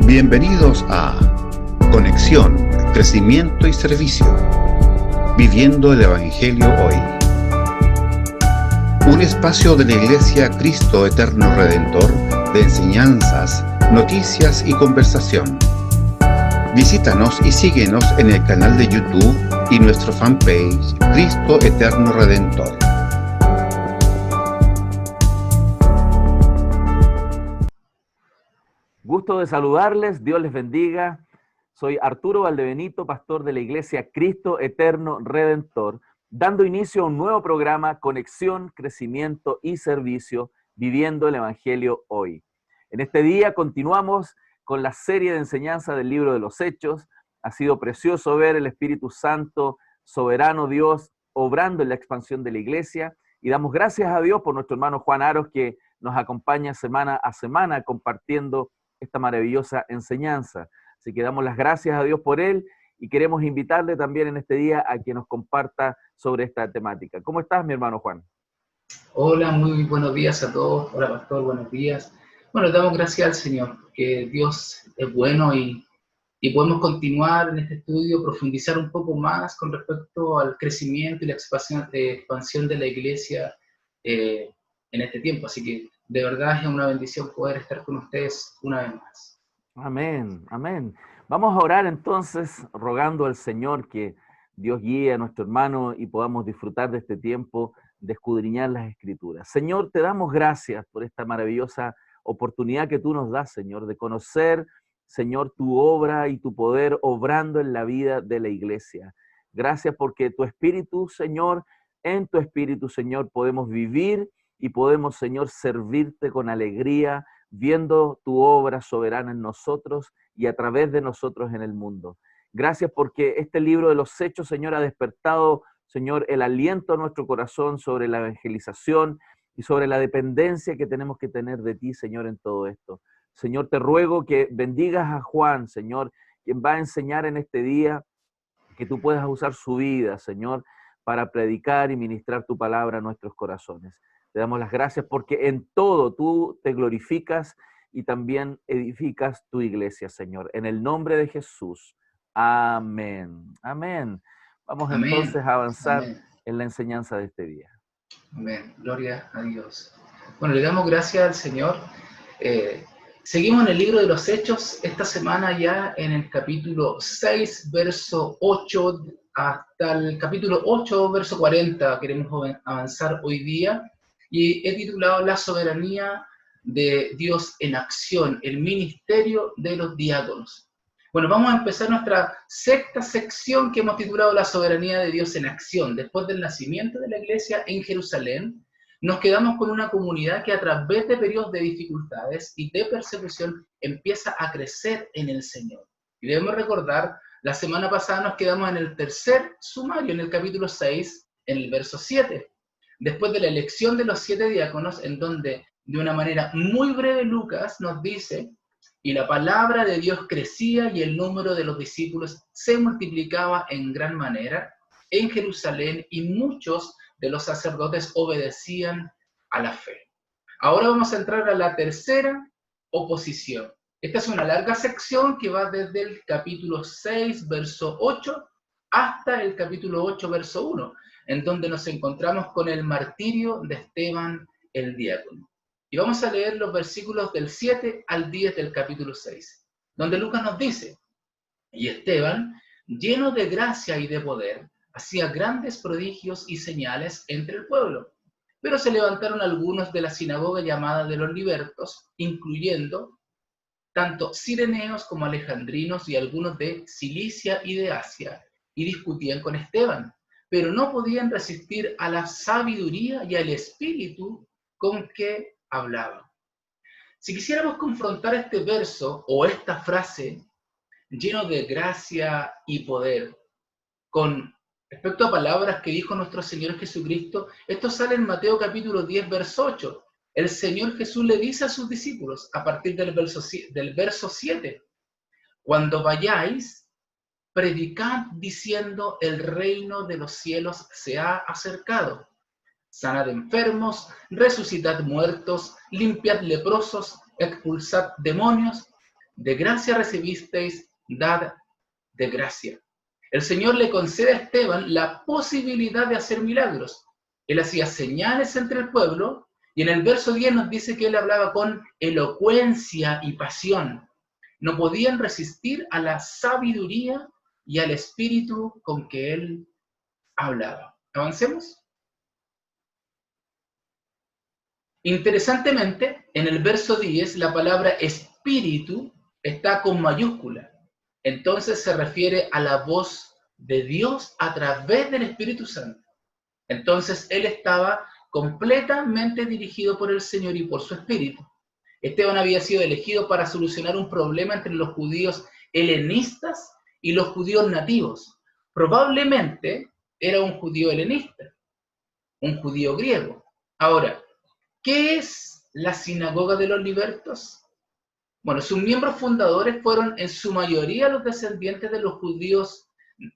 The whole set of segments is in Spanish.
Bienvenidos a Conexión, Crecimiento y Servicio, Viviendo el Evangelio Hoy. Un espacio de la Iglesia Cristo Eterno Redentor de enseñanzas, noticias y conversación. Visítanos y síguenos en el canal de YouTube y nuestro fanpage Cristo Eterno Redentor. Gusto de saludarles, Dios les bendiga. Soy Arturo Valdebenito, pastor de la Iglesia Cristo Eterno Redentor, dando inicio a un nuevo programa, Conexión, Crecimiento y Servicio, Viviendo el Evangelio Hoy. En este día continuamos con la serie de enseñanza del libro de los Hechos. Ha sido precioso ver el Espíritu Santo, soberano Dios, obrando en la expansión de la Iglesia, y damos gracias a Dios por nuestro hermano Juan Aros, que nos acompaña semana a semana compartiendo esta maravillosa enseñanza. Así que damos las gracias a Dios por él y queremos invitarle también en este día a que nos comparta sobre esta temática. ¿Cómo estás, mi hermano Juan? Hola, muy buenos días a todos. Hola, pastor, buenos días. Bueno, damos gracias al Señor, que Dios es bueno y podemos continuar en este estudio, profundizar un poco más con respecto al crecimiento y la expansión de la iglesia en este tiempo. Así que de verdad es una bendición poder estar con ustedes una vez más. Amén, amén. Vamos a orar entonces, rogando al Señor que Dios guíe a nuestro hermano y podamos disfrutar de este tiempo de escudriñar las Escrituras. Señor, te damos gracias por esta maravillosa oportunidad que tú nos das, Señor, de conocer, Señor, tu obra y tu poder obrando en la vida de la iglesia. Gracias porque tu Espíritu, Señor, en tu Espíritu, Señor, podemos vivir y podemos, Señor, servirte con alegría, viendo tu obra soberana en nosotros y a través de nosotros en el mundo. Gracias porque este libro de los Hechos, Señor, ha despertado, Señor, el aliento a nuestro corazón sobre la evangelización y sobre la dependencia que tenemos que tener de ti, Señor, en todo esto. Señor, te ruego que bendigas a Juan, Señor, quien va a enseñar en este día, que tú puedas usar su vida, Señor, para predicar y ministrar tu palabra a nuestros corazones. Te damos las gracias porque en todo tú te glorificas y también edificas tu iglesia, Señor. En el nombre de Jesús. Amén. Amén. Vamos Amén. entonces a avanzar Amén. En la enseñanza de este día. Amén. Gloria a Dios. Bueno, le damos gracias al Señor. Seguimos en el libro de los Hechos, esta semana ya en el capítulo 6, verso 8, hasta el capítulo 8, verso 40, queremos avanzar hoy día, y he titulado La soberanía de Dios en acción, el ministerio de los diáconos. Bueno, vamos a empezar nuestra sexta sección que hemos titulado La soberanía de Dios en acción. Después del nacimiento de la iglesia en Jerusalén, nos quedamos con una comunidad que a través de periodos de dificultades y de persecución empieza a crecer en el Señor. Y debemos recordar, la semana pasada nos quedamos en el tercer sumario, en el capítulo 6, en el verso 7. Después de la elección de los 7 diáconos, en donde de una manera muy breve Lucas nos dice: y la palabra de Dios crecía y el número de los discípulos se multiplicaba en gran manera en Jerusalén y muchos de los sacerdotes obedecían a la fe. Ahora vamos a entrar a la tercera oposición. Esta es una larga sección que va desde el capítulo 6, verso 8, hasta el capítulo 8, verso 1, en donde nos encontramos con el martirio de Esteban el diácono. Y vamos a leer los versículos del 7 al 10 del capítulo 6, donde Lucas nos dice: y Esteban, lleno de gracia y de poder, hacía grandes prodigios y señales entre el pueblo. Pero se levantaron algunos de la sinagoga llamada de los libertos, incluyendo tanto cireneos como alejandrinos y algunos de Cilicia y de Asia, y discutían con Esteban, pero no podían resistir a la sabiduría y al espíritu con que hablaba. Si quisiéramos confrontar este verso o esta frase, lleno de gracia y poder, con respecto a palabras que dijo nuestro Señor Jesucristo, esto sale en Mateo capítulo 10, verso 8. El Señor Jesús le dice a sus discípulos, a partir del verso 7, cuando vayáis, predicad diciendo: el reino de los cielos se ha acercado. Sanad enfermos, resucitad muertos, limpiad leprosos, expulsad demonios. de gracia recibisteis, dad de gracia. El Señor le concede a Esteban la posibilidad de hacer milagros. Él hacía señales entre el pueblo, y en el verso 10 nos dice que él hablaba con elocuencia y pasión. No podían resistir a la sabiduría y al espíritu con que él hablaba. ¿Avancemos? Interesantemente, en el verso 10, la palabra espíritu está con mayúscula. Entonces se refiere a la voz de Dios a través del Espíritu Santo. Entonces él estaba completamente dirigido por el Señor y por su Espíritu. Esteban había sido elegido para solucionar un problema entre los judíos helenistas y los judíos nativos. Probablemente era un judío helenista, un judío griego. Ahora, ¿qué es la sinagoga de los libertos? Bueno, sus miembros fundadores fueron en su mayoría los descendientes de los judíos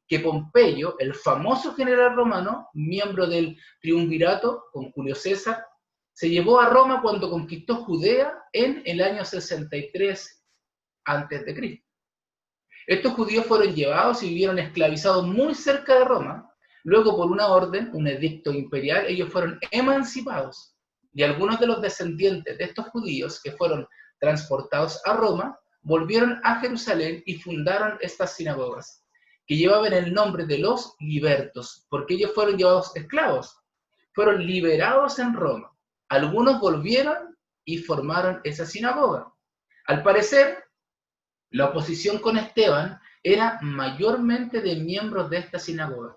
que Pompeyo, el famoso general romano, miembro del triunvirato con Julio César, se llevó a Roma cuando conquistó Judea en el año 63 a.C. Estos judíos fueron llevados y vivieron esclavizados muy cerca de Roma. Luego, por una orden, un edicto imperial, ellos fueron emancipados. Y algunos de los descendientes de estos judíos que fueron transportados a Roma, volvieron a Jerusalén y fundaron estas sinagogas, que llevaban el nombre de los libertos, porque ellos fueron llevados esclavos, fueron liberados en Roma. Algunos volvieron y formaron esa sinagoga. Al parecer, la oposición con Esteban era mayormente de miembros de esta sinagoga,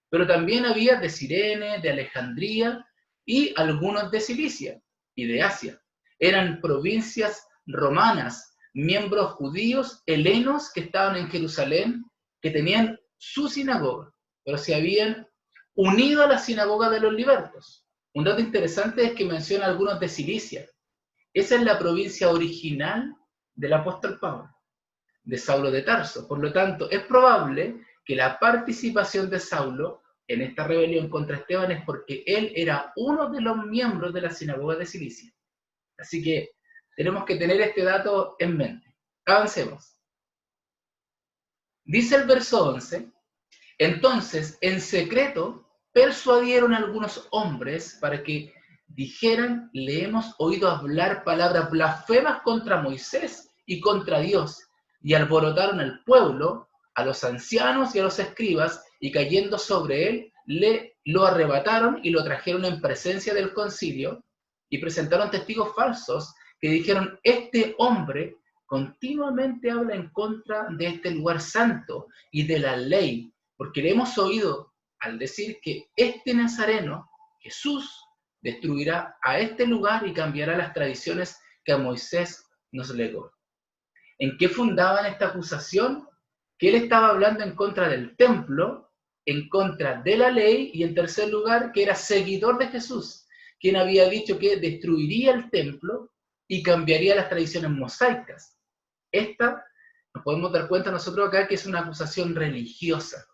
pero también había de Cirene, de Alejandría y algunos de Cilicia y de Asia. Eran provincias romanas, miembros judíos helenos que estaban en Jerusalén, que tenían su sinagoga, pero se habían unido a la sinagoga de los libertos. Un dato interesante es que menciona algunos de Cilicia. Esa es la provincia original del apóstol Pablo, de Saulo de Tarso. Por lo tanto, es probable que la participación de Saulo en esta rebelión contra Esteban es porque él era uno de los miembros de la sinagoga de Cilicia. Así que tenemos que tener este dato en mente. Avancemos. Dice el verso 11, entonces en secreto persuadieron a algunos hombres para que dijeran, le hemos oído hablar palabras blasfemas contra Moisés y contra Dios, y alborotaron al pueblo, a los ancianos y a los escribas, y cayendo sobre él, lo arrebataron y lo trajeron en presencia del concilio, y presentaron testigos falsos que dijeron, este hombre continuamente habla en contra de este lugar santo y de la ley, porque le hemos oído al decir que este Nazareno, Jesús, destruirá a este lugar y cambiará las tradiciones que a Moisés nos legó. ¿En qué fundaban esta acusación? Que él estaba hablando en contra del templo, en contra de la ley, y en tercer lugar, que era seguidor de Jesús, quien había dicho que destruiría el templo y cambiaría las tradiciones mosaicas. Esta, nos podemos dar cuenta nosotros acá que es una acusación religiosa.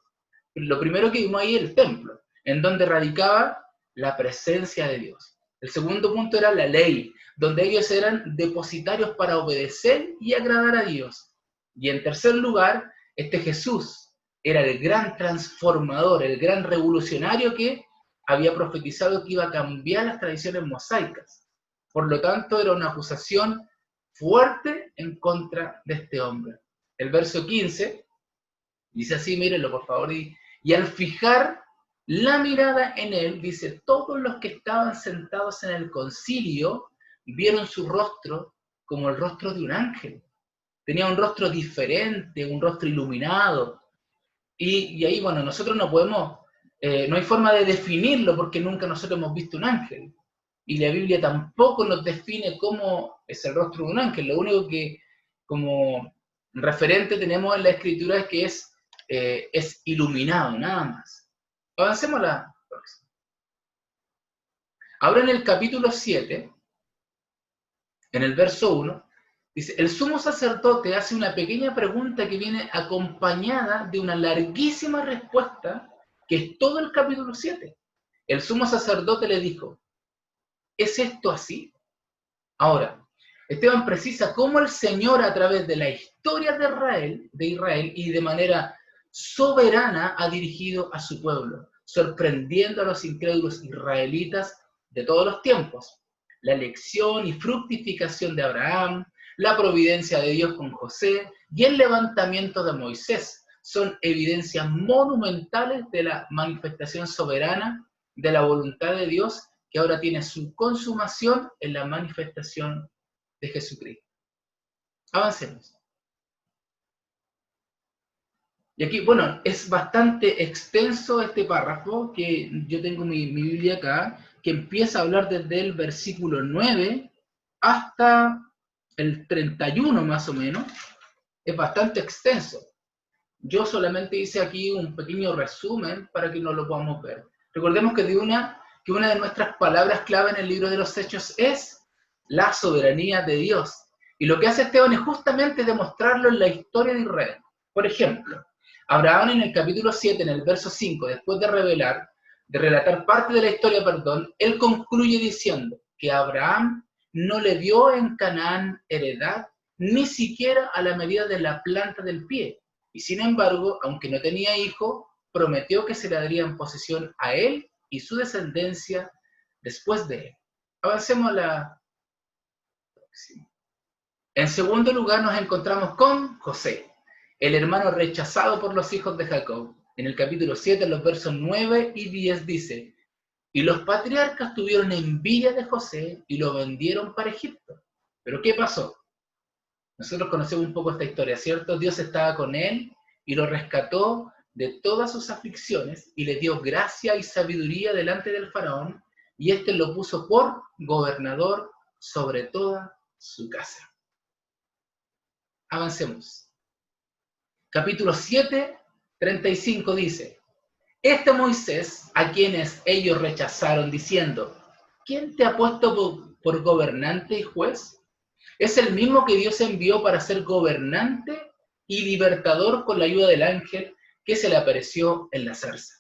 Lo primero que vimos ahí es el templo, en donde radicaba la presencia de Dios. El segundo punto era la ley, donde ellos eran depositarios para obedecer y agradar a Dios. Y en tercer lugar, este Jesús era el gran transformador, el gran revolucionario que había profetizado que iba a cambiar las tradiciones mosaicas. Por lo tanto, era una acusación fuerte en contra de este hombre. El verso 15 dice así, mírenlo por favor, y al fijar la mirada en él, dice, todos los que estaban sentados en el concilio vieron su rostro como el rostro de un ángel. Tenía un rostro diferente, un rostro iluminado. Y ahí, bueno, nosotros no podemos, no hay forma de definirlo porque nunca nosotros hemos visto un ángel. Y la Biblia tampoco nos define cómo es el rostro de un ángel. Lo único que como referente tenemos en la Escritura es que es iluminado, nada más. Avancemos a la próxima. Ahora en el capítulo 7, en el verso 1, dice, el sumo sacerdote hace una pequeña pregunta que viene acompañada de una larguísima respuesta, que es todo el capítulo 7. El sumo sacerdote le dijo, ¿es esto así? Ahora, Esteban precisa cómo el Señor a través de la historia de Israel y de manera soberana ha dirigido a su pueblo, sorprendiendo a los incrédulos israelitas de todos los tiempos. La elección y fructificación de Abraham, la providencia de Dios con José y el levantamiento de Moisés son evidencias monumentales de la manifestación soberana de la voluntad de Dios que ahora tiene su consumación en la manifestación de Jesucristo. Avancemos. Y aquí, bueno, es bastante extenso este párrafo, que yo tengo mi Biblia acá, que empieza a hablar desde el versículo 9 hasta el 31 más o menos. Es bastante extenso. Yo solamente hice aquí un pequeño resumen para que no lo podamos ver. Recordemos que una de nuestras palabras clave en el libro de los Hechos es la soberanía de Dios. Y lo que hace Esteban es justamente demostrarlo en la historia de Israel. Por ejemplo, Abraham en el capítulo 7, en el verso 5, después de relatar parte de la historia, él concluye diciendo que Abraham no le dio en Canaán heredad, ni siquiera a la medida de la planta del pie. Y sin embargo, aunque no tenía hijo, prometió que se le daría en posesión a él y su descendencia después de él. Avancemos a la próxima. En segundo lugar nos encontramos con José, el hermano rechazado por los hijos de Jacob. En el capítulo 7, en los versos 9 y 10 dice: y los patriarcas tuvieron envidia de José y lo vendieron para Egipto. ¿Pero qué pasó? Nosotros conocemos un poco esta historia, ¿cierto? Dios estaba con él y lo rescató de todas sus aflicciones y le dio gracia y sabiduría delante del faraón, y éste lo puso por gobernador sobre toda su casa. Avancemos. Capítulo 7, 35 dice: este Moisés, a quienes ellos rechazaron diciendo: ¿quién te ha puesto por gobernante y juez? Es el mismo que Dios envió para ser gobernante y libertador con la ayuda del ángel que se le apareció en la zarza.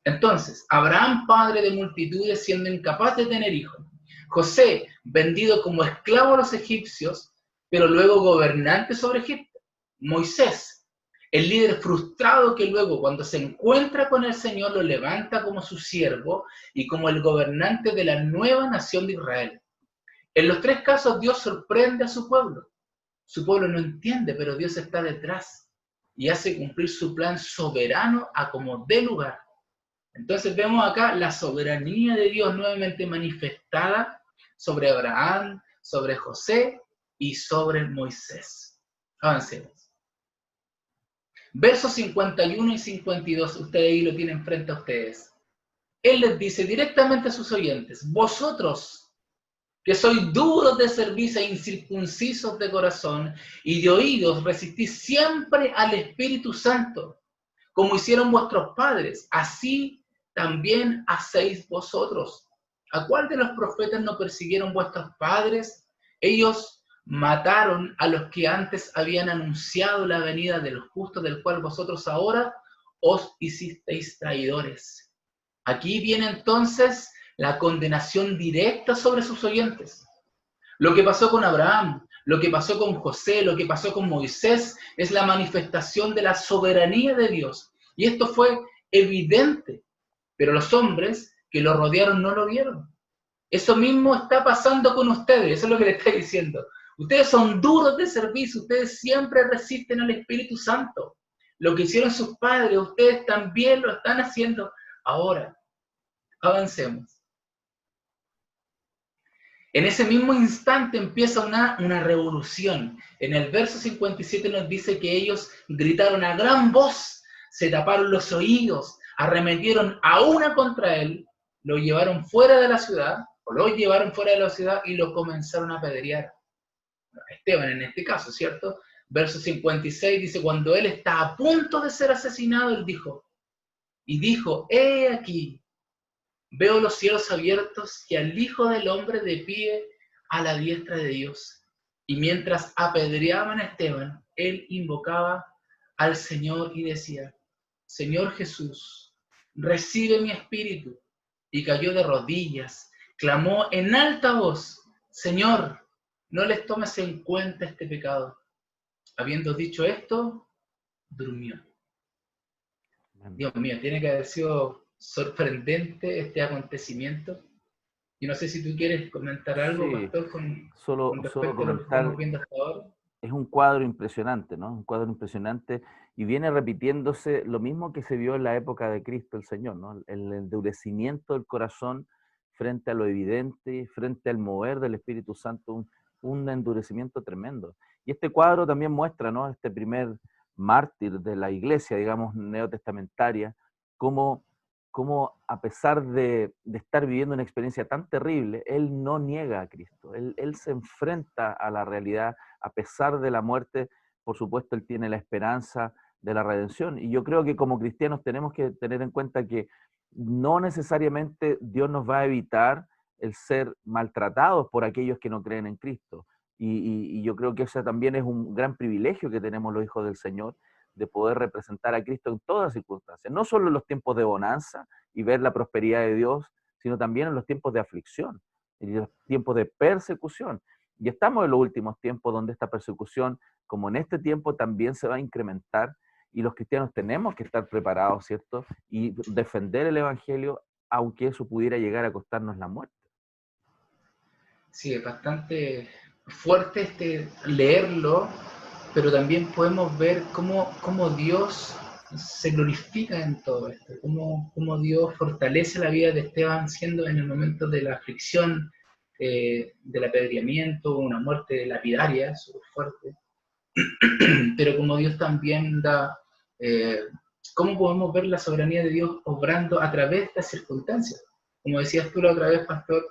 Entonces, Abraham, padre de multitudes, siendo incapaz de tener hijos. José, vendido como esclavo a los egipcios, pero luego gobernante sobre Egipto. Moisés, el líder frustrado que luego, cuando se encuentra con el Señor, lo levanta como su siervo y como el gobernante de la nueva nación de Israel. En los tres casos, Dios sorprende a su pueblo. Su pueblo no entiende, pero Dios está detrás y hace cumplir su plan soberano a como dé lugar. Entonces vemos acá la soberanía de Dios nuevamente manifestada sobre Abraham, sobre José y sobre Moisés. Avancemos. Versos 51 y 52, ustedes ahí lo tienen frente a ustedes. Él les dice directamente a sus oyentes: vosotros, que sois duros de cerviz e incircuncisos de corazón y de oídos, resistís siempre al Espíritu Santo, como hicieron vuestros padres, así también hacéis vosotros. ¿A cuál de los profetas no persiguieron vuestros padres? Ellos mataron a los que antes habían anunciado la venida del justo, del cual vosotros ahora os hicisteis traidores. Aquí viene entonces la condenación directa sobre sus oyentes. Lo que pasó con Abraham, lo que pasó con José, lo que pasó con Moisés, es la manifestación de la soberanía de Dios. Y esto fue evidente, pero los hombres que lo rodearon no lo vieron. Eso mismo está pasando con ustedes, eso es lo que le estoy diciendo. Ustedes son duros de servicio, ustedes siempre resisten al Espíritu Santo. Lo que hicieron sus padres, ustedes también lo están haciendo ahora. Avancemos. En ese mismo instante empieza una revolución. En el verso 57 nos dice que ellos gritaron a gran voz, se taparon los oídos, arremetieron a una contra él, lo llevaron fuera de la ciudad, y lo comenzaron a apedrear. Esteban en este caso, ¿cierto? Verso 56 dice: cuando él está a punto de ser asesinado, él dijo, he aquí, veo los cielos abiertos y al Hijo del Hombre de pie a la diestra de Dios. Y mientras apedreaban a Esteban, él invocaba al Señor y decía: Señor Jesús, recibe mi espíritu. Y cayó de rodillas, clamó en alta voz: Señor, no les tomes en cuenta este pecado. Habiendo dicho esto, durmió. Dios mío, tiene que haber sido sorprendente este acontecimiento. Y no sé si tú quieres comentar algo, Sí, pastor, con solo respecto a lo que estamos comentar, viendo hasta ahora. es un cuadro impresionante, ¿no? Un cuadro impresionante y viene repitiéndose lo mismo que se vio en la época de Cristo el Señor, ¿no? El endurecimiento del corazón frente a lo evidente, frente al mover del Espíritu Santo, un endurecimiento tremendo. Y este cuadro también muestra, ¿no? Este primer mártir de la iglesia, digamos, neotestamentaria, cómo a pesar de estar viviendo una experiencia tan terrible, él no niega a Cristo, él se enfrenta a la realidad, a pesar de la muerte. Por supuesto, él tiene la esperanza de la redención. Y yo creo que como cristianos tenemos que tener en cuenta que no necesariamente Dios nos va a evitar el ser maltratados por aquellos que no creen en Cristo. Y yo creo que ese también es un gran privilegio que tenemos los hijos del Señor, de poder representar a Cristo en todas circunstancias, no solo en los tiempos de bonanza y ver la prosperidad de Dios, sino también en los tiempos de aflicción, en los tiempos de persecución. Y estamos en los últimos tiempos donde esta persecución, como en este tiempo, también se va a incrementar y los cristianos tenemos que estar preparados, ¿cierto? Y defender el Evangelio, aunque eso pudiera llegar a costarnos la muerte. Sí, es bastante fuerte leerlo, pero también podemos ver cómo Dios se glorifica en todo esto, cómo Dios fortalece la vida de Esteban siendo en el momento de la aflicción, del apedreamiento, una muerte lapidaria, súper fuerte, pero como Dios también da, cómo podemos ver la soberanía de Dios obrando a través de estas circunstancias. Como decías tú la otra vez, pastor,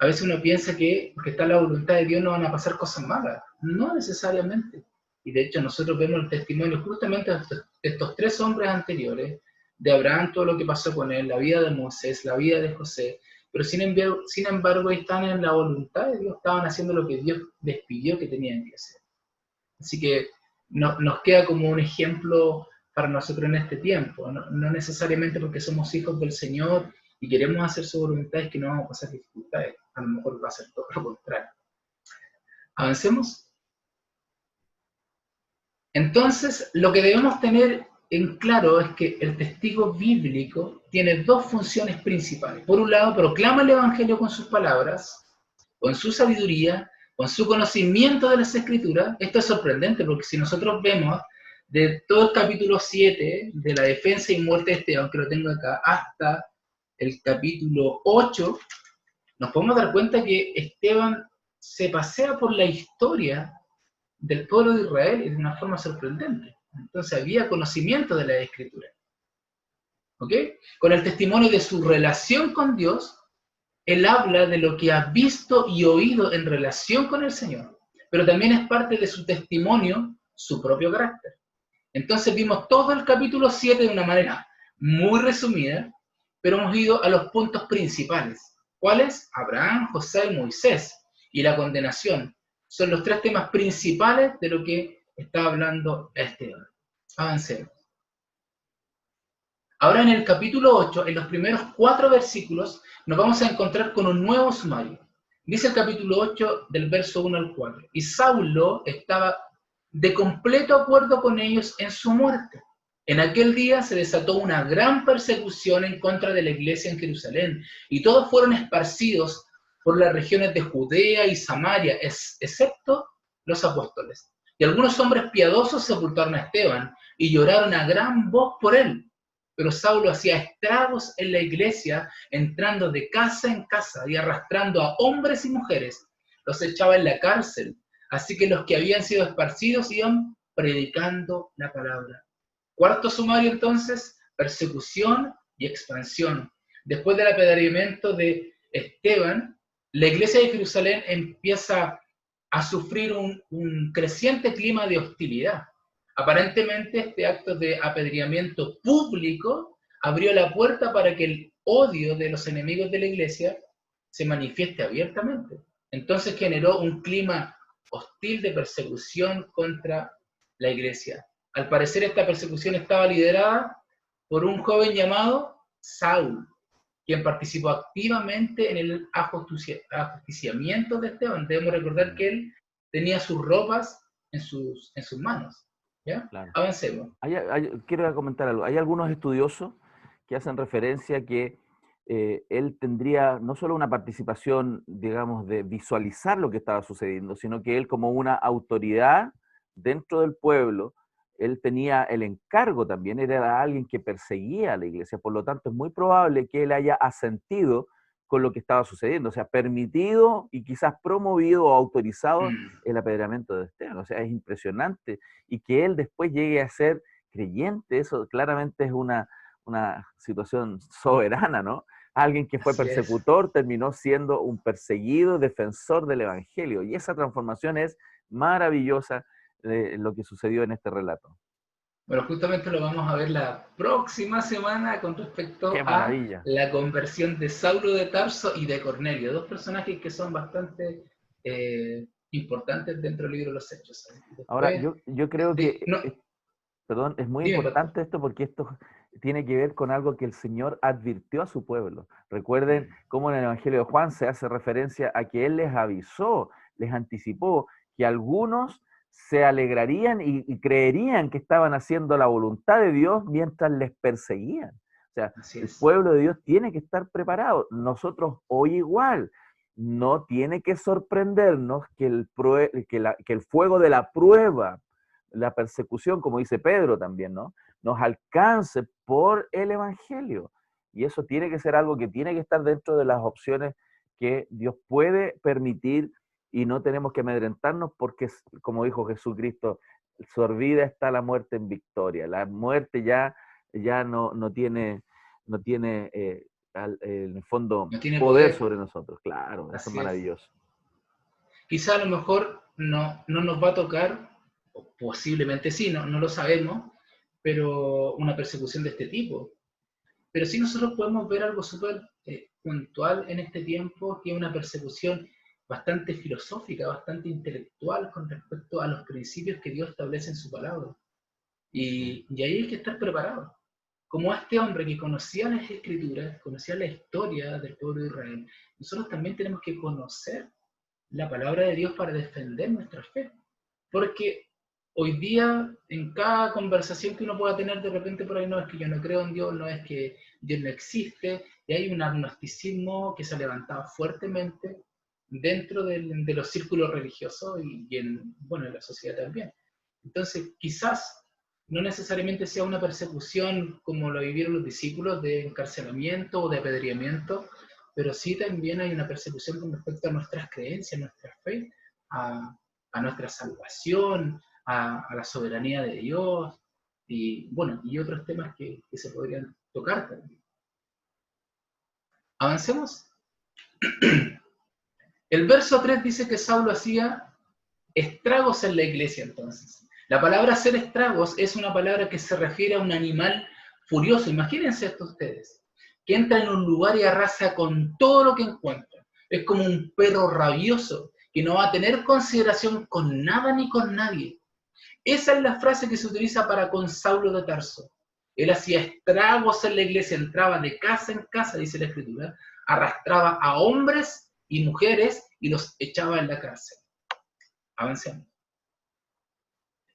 a veces uno piensa que porque está la voluntad de Dios no van a pasar cosas malas. No necesariamente. Y de hecho nosotros vemos el testimonio justamente de estos tres hombres anteriores, de Abraham, todo lo que pasó con él, la vida de Moisés, la vida de José, pero sin embargo están en la voluntad de Dios, estaban haciendo lo que Dios les pidió que tenían que hacer. Así que nos queda como un ejemplo para nosotros en este tiempo, no necesariamente porque somos hijos del Señor y queremos hacer su voluntad, es que no vamos a pasar dificultades, a lo mejor va a ser todo lo contrario. Avancemos. Entonces, lo que debemos tener en claro es que el testigo bíblico tiene dos funciones principales. Por un lado, proclama el Evangelio con sus palabras, con su sabiduría, con su conocimiento de las Escrituras. Esto es sorprendente porque si nosotros vemos de todo el capítulo 7 de la defensa y muerte de Esteban, que lo tengo acá, hasta el capítulo 8, nos podemos dar cuenta que Esteban se pasea por la historia del pueblo de Israel de una forma sorprendente. Entonces había conocimiento de la Escritura. ¿Ok? Con el testimonio de su relación con Dios, él habla de lo que ha visto y oído en relación con el Señor, pero también es parte de su testimonio, su propio carácter. Entonces vimos todo el capítulo 7 de una manera muy resumida, pero hemos ido a los puntos principales. ¿Cuáles? Abraham, José y Moisés, y la condenación. Son los tres temas principales de lo que está hablando Esteban. Avancemos. Ahora en el capítulo 8, en los primeros 4 versículos, nos vamos a encontrar con un nuevo sumario. Dice el capítulo 8 del verso 1 al 4. Y Saulo estaba de completo acuerdo con ellos en su muerte. En aquel día se desató una gran persecución en contra de la iglesia en Jerusalén, y todos fueron esparcidos por las regiones de Judea y Samaria, excepto los apóstoles. Y algunos hombres piadosos sepultaron a Esteban y lloraron a gran voz por él. Pero Saulo hacía estragos en la iglesia, entrando de casa en casa y arrastrando a hombres y mujeres. Los echaba en la cárcel. Así que los que habían sido esparcidos iban predicando la palabra. Cuarto sumario entonces, persecución y expansión. Después del apedreamiento de Esteban, la iglesia de Jerusalén empieza a sufrir un creciente clima de hostilidad. Aparentemente este acto de apedreamiento público abrió la puerta para que el odio de los enemigos de la iglesia se manifieste abiertamente. Entonces generó un clima hostil de persecución contra la iglesia. Al parecer esta persecución estaba liderada por un joven llamado Saúl, quien participó activamente en el ajusticiamiento de Esteban. Debemos recordar que él tenía sus ropas en sus manos. ¿Ya? Claro. Avancemos. Quiero comentar algo. Hay algunos estudiosos que hacen referencia a que él tendría no solo una participación, digamos, de visualizar lo que estaba sucediendo, sino que él como una autoridad dentro del pueblo, él tenía el encargo también, era alguien que perseguía a la iglesia, por lo tanto es muy probable que él haya asentido con lo que estaba sucediendo, o sea, permitido y quizás promovido o autorizado el apedreamiento de Esteban. O sea, es impresionante. Y que él después llegue a ser creyente, eso claramente es una situación soberana, ¿no? Alguien que fue Así es. persecutor terminó siendo un perseguido defensor del Evangelio. Y esa transformación es maravillosa, lo que sucedió en este relato. Bueno, justamente lo vamos a ver la próxima semana con respecto ¡Qué a maravilla! la conversión de Saulo de Tarso y de Cornelio, dos personajes que son bastante importantes dentro del libro de los Hechos. Después, Ahora, yo creo que, no, perdón, es muy dime, pastor. importante esto porque esto tiene que ver con algo que el Señor advirtió a su pueblo. Recuerden cómo en el Evangelio de Juan se hace referencia a que Él les avisó, les anticipó que algunos se alegrarían y creerían que estaban haciendo la voluntad de Dios mientras les perseguían. O sea, Así el es. pueblo de Dios tiene que estar preparado. Nosotros hoy igual. No tiene que sorprendernos que el fuego de la prueba, la persecución, como dice Pedro también, ¿no? Nos alcance por el Evangelio. Y eso tiene que ser algo que tiene que estar dentro de las opciones que Dios puede permitir y no tenemos que amedrentarnos porque, como dijo Jesucristo, sorbida está la muerte en victoria. La muerte ya no tiene en el fondo No tiene poder poder. sobre nosotros. Claro, eso es Así es. maravilloso. Quizá a lo mejor no nos va a tocar, o posiblemente sí, no lo sabemos, pero una persecución de este tipo. Pero sí nosotros podemos ver algo súper puntual en este tiempo, que es una persecución bastante filosófica, bastante intelectual con respecto a los principios que Dios establece en su palabra. Y ahí hay que estar preparado. Como este hombre que conocía las escrituras, conocía la historia del pueblo de Israel, nosotros también tenemos que conocer la palabra de Dios para defender nuestra fe. Porque hoy día, en cada conversación que uno pueda tener, de repente por ahí no es que yo no creo en Dios, no es que Dios no existe, y hay un agnosticismo que se ha levantado fuertemente dentro de los círculos religiosos y en la sociedad también. Entonces, quizás no necesariamente sea una persecución como lo vivieron los discípulos de encarcelamiento o de apedreamiento, pero sí también hay una persecución con respecto a nuestras creencias, nuestra fe, a nuestra salvación, a la soberanía de Dios, y otros temas que se podrían tocar también. Avancemos. El verso 3 dice que Saulo hacía estragos en la iglesia entonces. La palabra hacer estragos es una palabra que se refiere a un animal furioso. Imagínense esto ustedes, que entra en un lugar y arrasa con todo lo que encuentra. Es como un perro rabioso que no va a tener consideración con nada ni con nadie. Esa es la frase que se utiliza para con Saulo de Tarso. Él hacía estragos en la iglesia, entraba de casa en casa, dice la Escritura, arrastraba a hombres y mujeres y los echaba en la cárcel. Avancemos.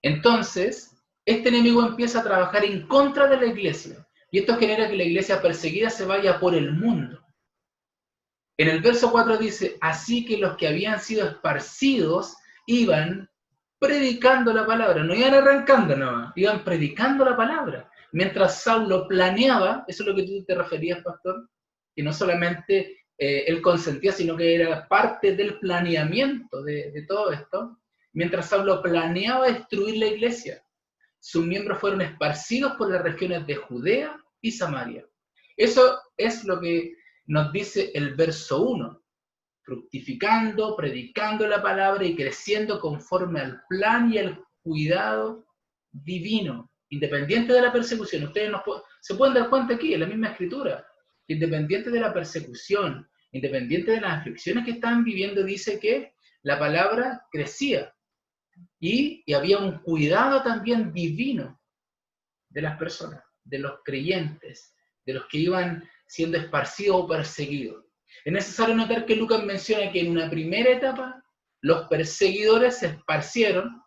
Entonces, este enemigo empieza a trabajar en contra de la iglesia, y esto genera que la iglesia perseguida se vaya por el mundo. En el verso 4 dice, así que los que habían sido esparcidos iban predicando la palabra, no iban arrancando nada, iban predicando la palabra. Mientras Saulo planeaba, eso es lo que tú te referías, pastor, que no solamente él consentía, sino que era parte del planeamiento de todo esto. Mientras Saulo planeaba destruir la iglesia, sus miembros fueron esparcidos por las regiones de Judea y Samaria. Eso es lo que nos dice el verso 1, fructificando, predicando la palabra y creciendo conforme al plan y al cuidado divino, independiente de la persecución. Ustedes se pueden dar cuenta aquí, en la misma escritura, independiente de la persecución, independiente de las aflicciones que estaban viviendo, dice que la palabra crecía y había un cuidado también divino de las personas, de los creyentes, de los que iban siendo esparcidos o perseguidos. Es necesario notar que Lucas menciona que en una primera etapa los perseguidores se esparcieron,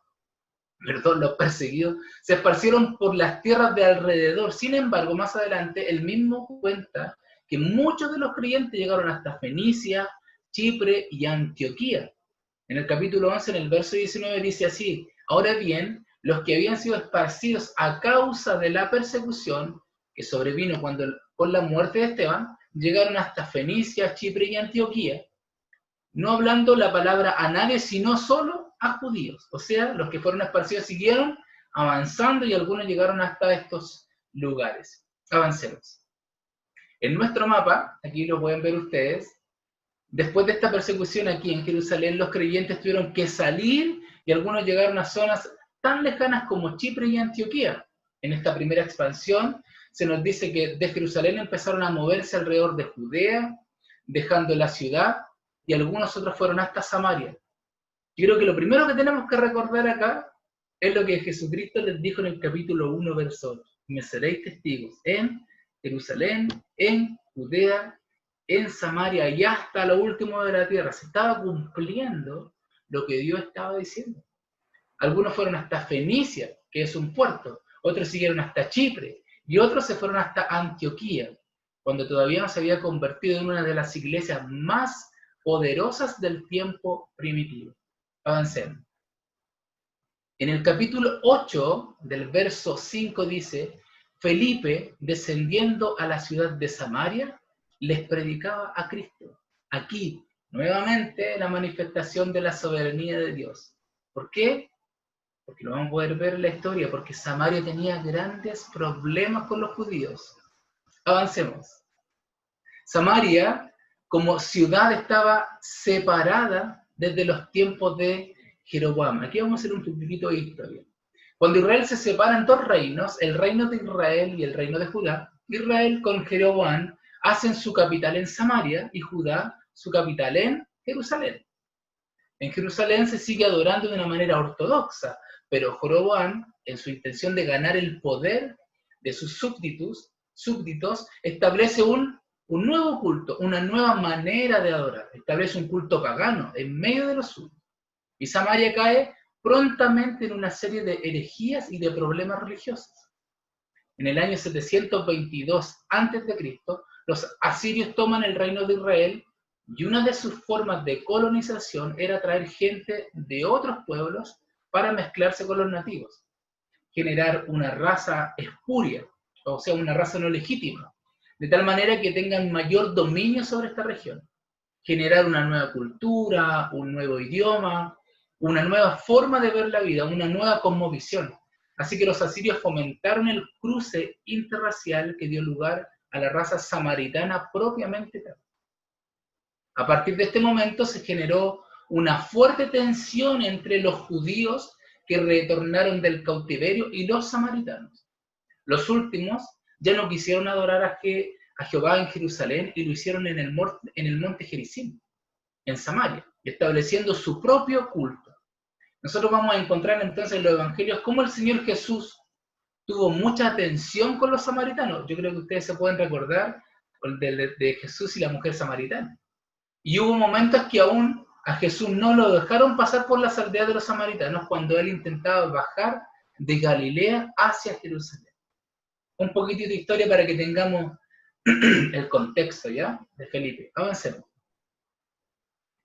los perseguidos se esparcieron por las tierras de alrededor. Sin embargo, más adelante, él mismo cuenta que muchos de los creyentes llegaron hasta Fenicia, Chipre y Antioquía. En el capítulo 11, en el verso 19, dice así: ahora bien, los que habían sido esparcidos a causa de la persecución que sobrevino con la muerte de Esteban, llegaron hasta Fenicia, Chipre y Antioquía, no hablando la palabra a nadie, sino solo a judíos. O sea, los que fueron esparcidos siguieron avanzando y algunos llegaron hasta estos lugares. Avancemos. En nuestro mapa, aquí lo pueden ver ustedes, después de esta persecución aquí en Jerusalén, los creyentes tuvieron que salir y algunos llegaron a zonas tan lejanas como Chipre y Antioquía. En esta primera expansión se nos dice que de Jerusalén empezaron a moverse alrededor de Judea, dejando la ciudad, y algunos otros fueron hasta Samaria. Yo creo que lo primero que tenemos que recordar acá es lo que Jesucristo les dijo en el capítulo 1, verso 8. Me seréis testigos en Jerusalén, en Judea, en Samaria y hasta lo último de la tierra. Se estaba cumpliendo lo que Dios estaba diciendo. Algunos fueron hasta Fenicia, que es un puerto, otros siguieron hasta Chipre, y otros se fueron hasta Antioquía, cuando todavía no se había convertido en una de las iglesias más poderosas del tiempo primitivo. Avancemos. En el capítulo 8, del verso 5 dice: Felipe, descendiendo a la ciudad de Samaria, les predicaba a Cristo. Aquí, nuevamente, la manifestación de la soberanía de Dios. ¿Por qué? Porque lo vamos a poder ver en la historia, porque Samaria tenía grandes problemas con los judíos. Avancemos. Samaria, como ciudad, estaba separada desde los tiempos de Jeroboam. Aquí vamos a hacer un poquito de historia. Cuando Israel se separa en dos reinos, el reino de Israel y el reino de Judá, Israel con Jeroboam hacen su capital en Samaria y Judá su capital en Jerusalén. En Jerusalén se sigue adorando de una manera ortodoxa, pero Jeroboam, en su intención de ganar el poder de sus súbditos, establece un nuevo culto, una nueva manera de adorar. Establece un culto pagano en medio de los suyos. Y Samaria cae prontamente en una serie de herejías y de problemas religiosos. En el año 722 a.C., los asirios toman el reino de Israel y una de sus formas de colonización era traer gente de otros pueblos para mezclarse con los nativos, generar una raza espuria, o sea, una raza no legítima, de tal manera que tengan mayor dominio sobre esta región, generar una nueva cultura, un nuevo idioma, una nueva forma de ver la vida, una nueva cosmovisión. Así que los asirios fomentaron el cruce interracial que dio lugar a la raza samaritana propiamente tal. A partir de este momento se generó una fuerte tensión entre los judíos que retornaron del cautiverio y los samaritanos. Los últimos ya no quisieron adorar a Jehová en Jerusalén y lo hicieron en el monte Gerizim, en Samaria, estableciendo su propio culto. Nosotros vamos a encontrar entonces en los evangelios cómo el Señor Jesús tuvo mucha atención con los samaritanos. Yo creo que ustedes se pueden recordar de Jesús y la mujer samaritana. Y hubo momentos que aún a Jesús no lo dejaron pasar por las aldeas de los samaritanos cuando él intentaba bajar de Galilea hacia Jerusalén. Un poquitito de historia para que tengamos el contexto, ¿ya? De Felipe. Avancemos.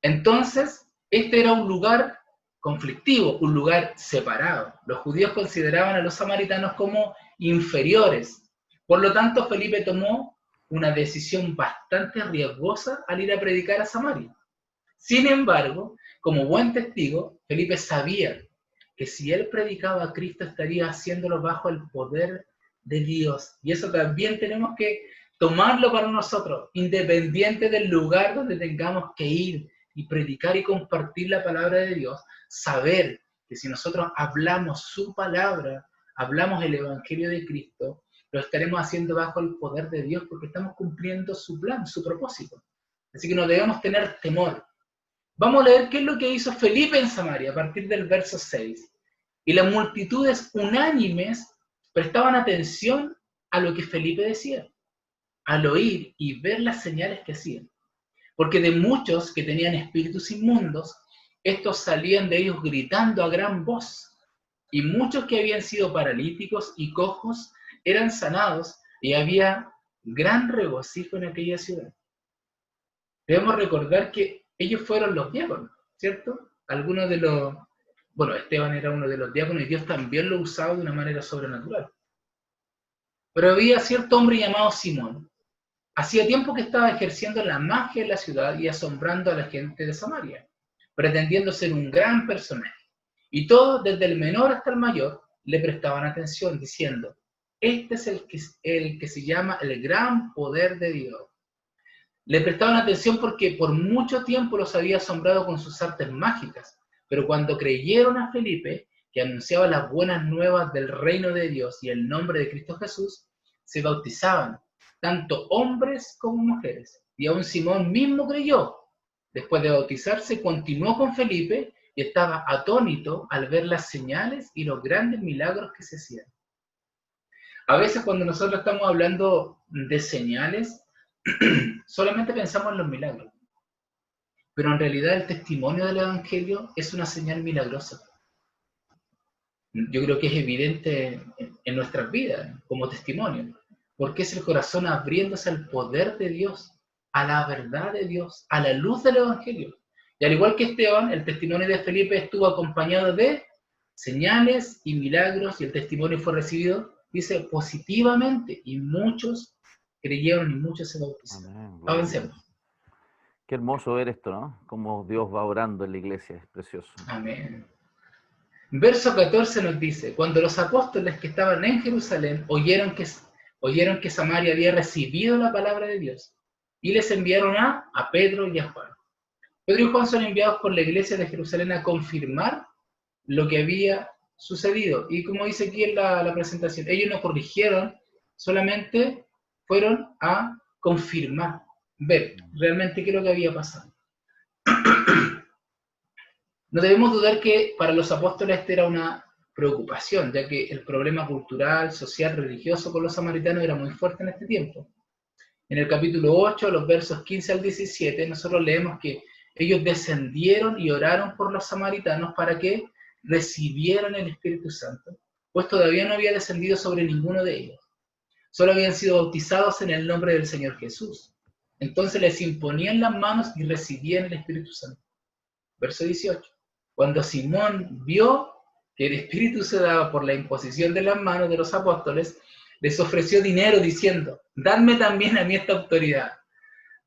Entonces, este era un lugar conflictivo, un lugar separado. Los judíos consideraban a los samaritanos como inferiores. Por lo tanto, Felipe tomó una decisión bastante riesgosa al ir a predicar a Samaria. Sin embargo, como buen testigo, Felipe sabía que si él predicaba a Cristo estaría haciéndolo bajo el poder de Dios. Y eso también tenemos que tomarlo para nosotros, independiente del lugar donde tengamos que ir y predicar y compartir la palabra de Dios, saber que si nosotros hablamos su palabra, hablamos el evangelio de Cristo, lo estaremos haciendo bajo el poder de Dios porque estamos cumpliendo su plan, su propósito. Así que no debemos tener temor. Vamos a leer qué es lo que hizo Felipe en Samaria a partir del verso 6. Y las multitudes unánimes prestaban atención a lo que Felipe decía, al oír y ver las señales que hacían. Porque de muchos que tenían espíritus inmundos, Estos salían de ellos gritando a gran voz, y muchos que habían sido paralíticos y cojos eran sanados, y había gran regocijo en aquella ciudad. Debemos recordar que ellos fueron los diáconos, ¿cierto? Algunos de los... Bueno, Esteban era uno de los diáconos y Dios también lo usaba de una manera sobrenatural. Pero había cierto hombre llamado Simón. Hacía tiempo que estaba ejerciendo la magia en la ciudad y asombrando a la gente de Samaria, pretendiendo ser un gran personaje. Y todos, desde el menor hasta el mayor, le prestaban atención, diciendo, este es el que se llama el gran poder de Dios. Le prestaban atención porque por mucho tiempo los había asombrado con sus artes mágicas, pero cuando creyeron a Felipe, que anunciaba las buenas nuevas del reino de Dios y el nombre de Cristo Jesús, se bautizaban, tanto hombres como mujeres. Y aún Simón mismo creyó. Después de bautizarse, continuó con Felipe y estaba atónito al ver las señales y los grandes milagros que se hacían. A veces cuando nosotros estamos hablando de señales, solamente pensamos en los milagros. Pero en realidad el testimonio del Evangelio es una señal milagrosa. Yo creo que es evidente en nuestras vidas como testimonio, porque es el corazón abriéndose al poder de Dios, a la verdad de Dios, a la luz del Evangelio. Y al igual que Esteban, el testimonio de Felipe estuvo acompañado de señales y milagros, y el testimonio fue recibido, dice, positivamente, y muchos creyeron y muchos se bautizaron. Avancemos. Qué hermoso ver esto, ¿no? Cómo Dios va orando en la iglesia, es precioso. Amén. Verso 14 nos dice, cuando los apóstoles que estaban en Jerusalén oyeron que Samaria había recibido la palabra de Dios, y les enviaron a Pedro y a Juan. Pedro y Juan son enviados por la iglesia de Jerusalén a confirmar lo que había sucedido. Y como dice aquí en la presentación, ellos no corrigieron, solamente fueron a confirmar, ver realmente qué es lo que había pasado. No debemos dudar que para los apóstoles esta era una preocupación, ya que el problema cultural, social, religioso con los samaritanos era muy fuerte en este tiempo. En el capítulo 8, los versos 15 al 17, nosotros leemos que ellos descendieron y oraron por los samaritanos para que recibieran el Espíritu Santo, pues todavía no había descendido sobre ninguno de ellos. Solo habían sido bautizados en el nombre del Señor Jesús. Entonces les imponían las manos y recibían el Espíritu Santo. Verso 18. Cuando Simón vio que el Espíritu se daba por la imposición de las manos de los apóstoles, les ofreció dinero diciendo, dadme también a mí esta autoridad,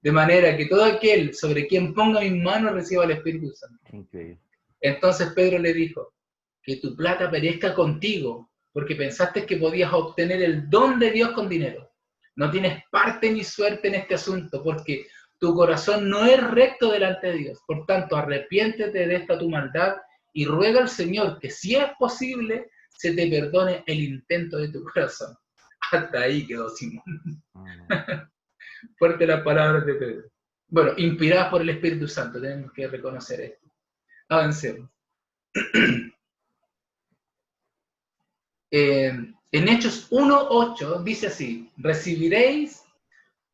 de manera que todo aquel sobre quien ponga mis manos reciba el Espíritu Santo. Increíble. Entonces Pedro le dijo, que tu plata perezca contigo, porque pensaste que podías obtener el don de Dios con dinero. No tienes parte ni suerte en este asunto, porque tu corazón no es recto delante de Dios. Por tanto, arrepiéntete de esta tu maldad y ruega al Señor que, si es posible, se te perdone el intento de tu corazón. Hasta ahí quedó Simón. Fuerte las palabras de Pedro. Bueno, inspiradas por el Espíritu Santo, tenemos que reconocer esto. Avancemos. En Hechos 1:8 dice así, recibiréis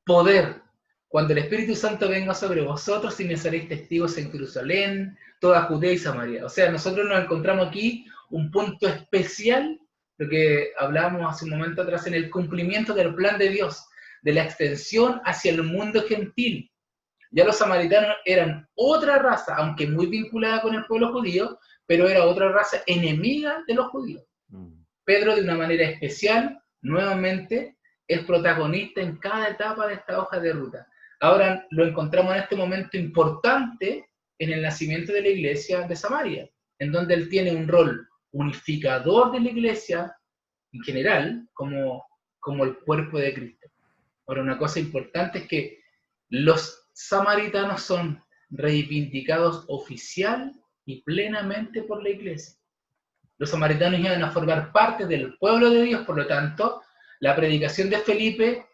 poder cuando el Espíritu Santo venga sobre vosotros y me seréis testigos en Jerusalén, toda Judea y Samaria. O sea, nosotros nos encontramos aquí un punto especial, lo que hablábamos hace un momento atrás, en el cumplimiento del plan de Dios, de la extensión hacia el mundo gentil. Ya los samaritanos eran otra raza, aunque muy vinculada con el pueblo judío, pero era otra raza enemiga de los judíos. Pedro, de una manera especial, nuevamente, es protagonista en cada etapa de esta hoja de ruta. Ahora lo encontramos en este momento importante en el nacimiento de la iglesia de Samaria, en donde él tiene un rol unificador de la iglesia en general, como el cuerpo de Cristo. Ahora, una cosa importante es que los samaritanos son reivindicados oficial y plenamente por la iglesia. Los samaritanos iban a formar parte del pueblo de Dios, por lo tanto, la predicación de Felipe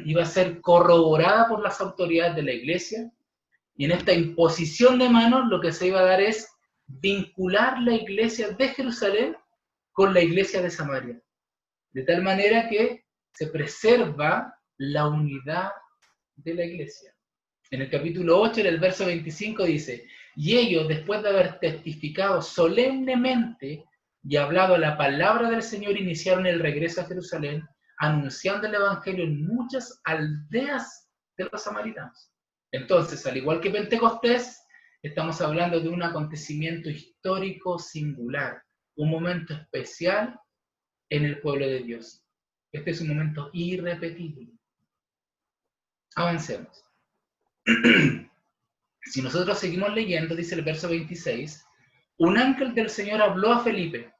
iba a ser corroborada por las autoridades de la iglesia, y en esta imposición de manos lo que se iba a dar es vincular la iglesia de Jerusalén con la iglesia de Samaria, de tal manera que se preserva la unidad de la iglesia. En el capítulo 8, en el verso 25 dice, Y ellos, después de haber testificado solemnemente y hablado la palabra del Señor, iniciaron el regreso a Jerusalén, anunciando el Evangelio en muchas aldeas de los samaritanos. Entonces, al igual que Pentecostés, estamos hablando de un acontecimiento histórico singular, un momento especial en el pueblo de Dios. Este es un momento irrepetible. Avancemos. Si nosotros seguimos leyendo, dice el verso 26, un ángel del Señor habló a Felipe,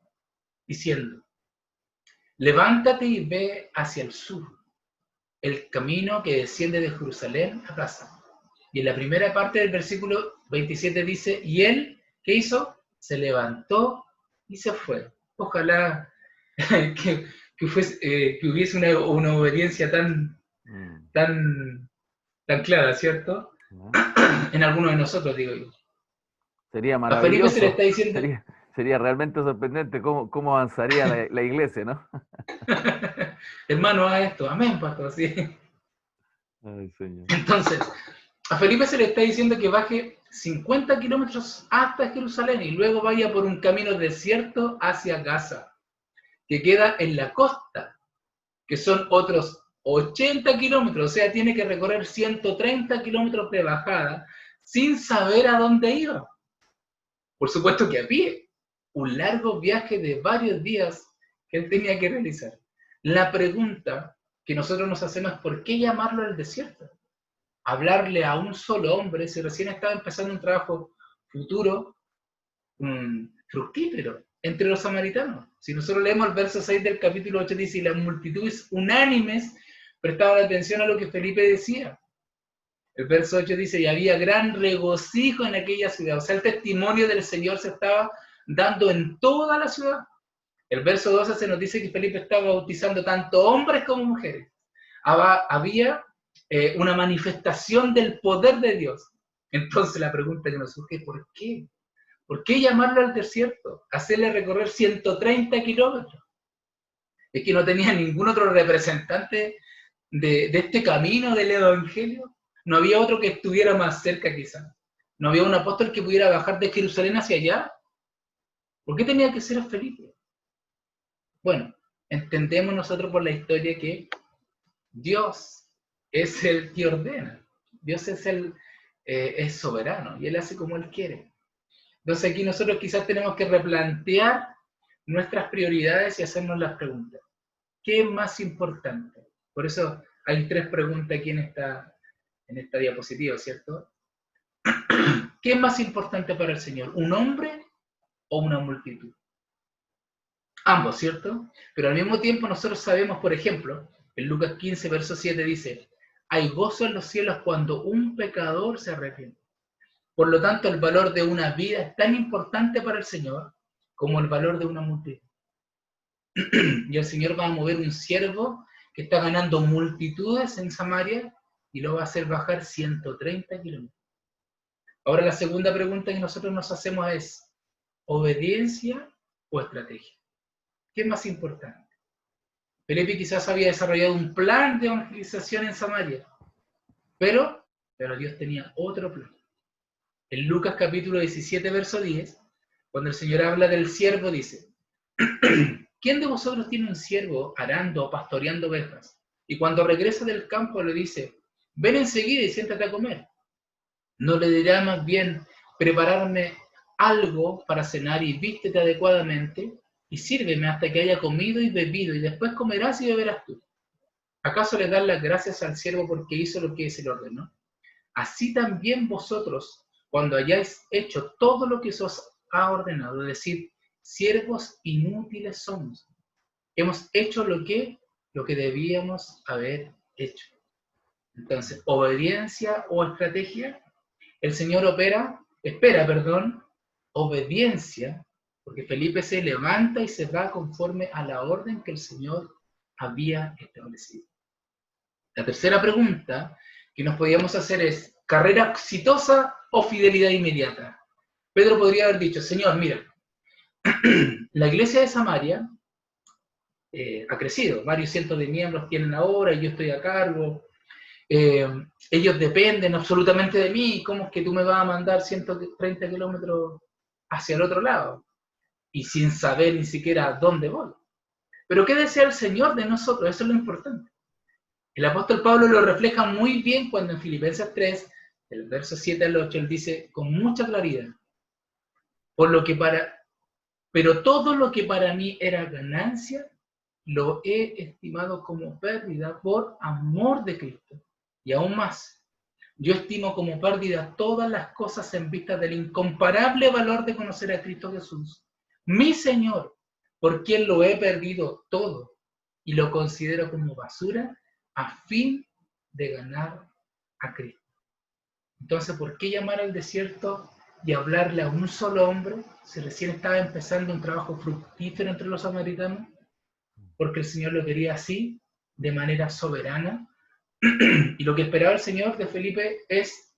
diciendo, levántate y ve hacia el sur, el camino que desciende de Jerusalén a Gaza. Y en la primera parte del versículo 27 dice, y él, ¿qué hizo? Se levantó y se fue. Ojalá que hubiese una obediencia tan clara, ¿cierto? En alguno de nosotros, digo yo. Sería A Felipe maravilloso. se le está diciendo... Sería realmente sorprendente cómo avanzaría la iglesia, ¿no? Hermano, haz esto. Amén, pastor. Sí. Ay, Señor. Entonces, a Felipe se le está diciendo que baje 50 kilómetros hasta Jerusalén y luego vaya por un camino desierto hacia Gaza, que queda en la costa, que son otros 80 kilómetros, o sea, tiene que recorrer 130 kilómetros de bajada sin saber a dónde iba. Por supuesto que a pie. Un largo viaje de varios días que él tenía que realizar. La pregunta que nosotros nos hacemos es ¿por qué llamarlo al desierto? Hablarle a un solo hombre si recién estaba empezando un trabajo futuro, fructífero, entre los samaritanos. Si nosotros leemos el verso 6 del capítulo 8, dice, y las multitudes unánimes prestaban atención a lo que Felipe decía. El verso 8 dice, y había gran regocijo en aquella ciudad. O sea, el testimonio del Señor se estaba dando en toda la ciudad. El verso 12 se nos dice que Felipe estaba bautizando tanto hombres como mujeres. Había una manifestación del poder de Dios. Entonces la pregunta que nos surge es ¿por qué? ¿Por qué llamarlo al desierto? Hacerle recorrer 130 kilómetros. Es que no tenía ningún otro representante de este camino del Evangelio. No había otro que estuviera más cerca quizás. No había un apóstol que pudiera bajar de Jerusalén hacia allá. ¿Por qué tenía que ser Felipe? Bueno, entendemos nosotros por la historia que Dios es el que ordena. Dios es soberano y Él hace como Él quiere. Entonces aquí nosotros quizás tenemos que replantear nuestras prioridades y hacernos las preguntas. ¿Qué es más importante? Por eso hay 3 preguntas aquí en esta diapositiva, ¿cierto? ¿Qué es más importante para el Señor? ¿Un hombre o una multitud? Ambos, ¿cierto? Pero al mismo tiempo nosotros sabemos, por ejemplo, en Lucas 15, verso 7 dice, hay gozo en los cielos cuando un pecador se arrepiente. Por lo tanto, el valor de una vida es tan importante para el Señor como el valor de una multitud. Y el Señor va a mover un siervo que está ganando multitudes en Samaria y lo va a hacer bajar 130 kilómetros. Ahora la segunda pregunta que nosotros nos hacemos es, ¿obediencia o estrategia? ¿Qué es más importante? Felipe quizás había desarrollado un plan de evangelización en Samaria, pero Dios tenía otro plan. En Lucas capítulo 17, verso 10, cuando el Señor habla del siervo, dice, ¿quién de vosotros tiene un siervo arando o pastoreando ovejas? Y cuando regresa del campo le dice, ven enseguida y siéntate a comer. ¿No le dirá más bien, prepararme algo para cenar y vístete adecuadamente y sírveme hasta que haya comido y bebido y después comerás y beberás tú? ¿Acaso le dan las gracias al siervo porque hizo lo que se le ordenó? Así también vosotros, cuando hayáis hecho todo lo que se os ha ordenado, es decir, siervos inútiles somos. Hemos hecho lo que debíamos haber hecho. Entonces, obediencia o estrategia, el Señor espera, obediencia, porque Felipe se levanta y se va conforme a la orden que el Señor había establecido. La tercera pregunta que nos podíamos hacer es, ¿carrera exitosa o fidelidad inmediata? Pedro podría haber dicho, Señor, mira, la iglesia de Samaria ha crecido, varios cientos de miembros tienen ahora y yo estoy a cargo, ellos dependen absolutamente de mí, ¿cómo es que tú me vas a mandar 130 kilómetros hacia el otro lado? Y sin saber ni siquiera dónde voy. Pero ¿qué desea el Señor de nosotros? Eso es lo importante. El apóstol Pablo lo refleja muy bien cuando en Filipenses 3, del verso 7 al 8, él dice con mucha claridad, pero todo lo que para mí era ganancia, lo he estimado como pérdida por amor de Cristo. Y aún más, yo estimo como pérdida todas las cosas en vista del incomparable valor de conocer a Cristo Jesús, mi Señor, por quien lo he perdido todo y lo considero como basura a fin de ganar a Cristo. Entonces, ¿por qué llamar al desierto y hablarle a un solo hombre si recién estaba empezando un trabajo fructífero entre los samaritanos? Porque el Señor lo quería así, de manera soberana. Y lo que esperaba el Señor de Felipe es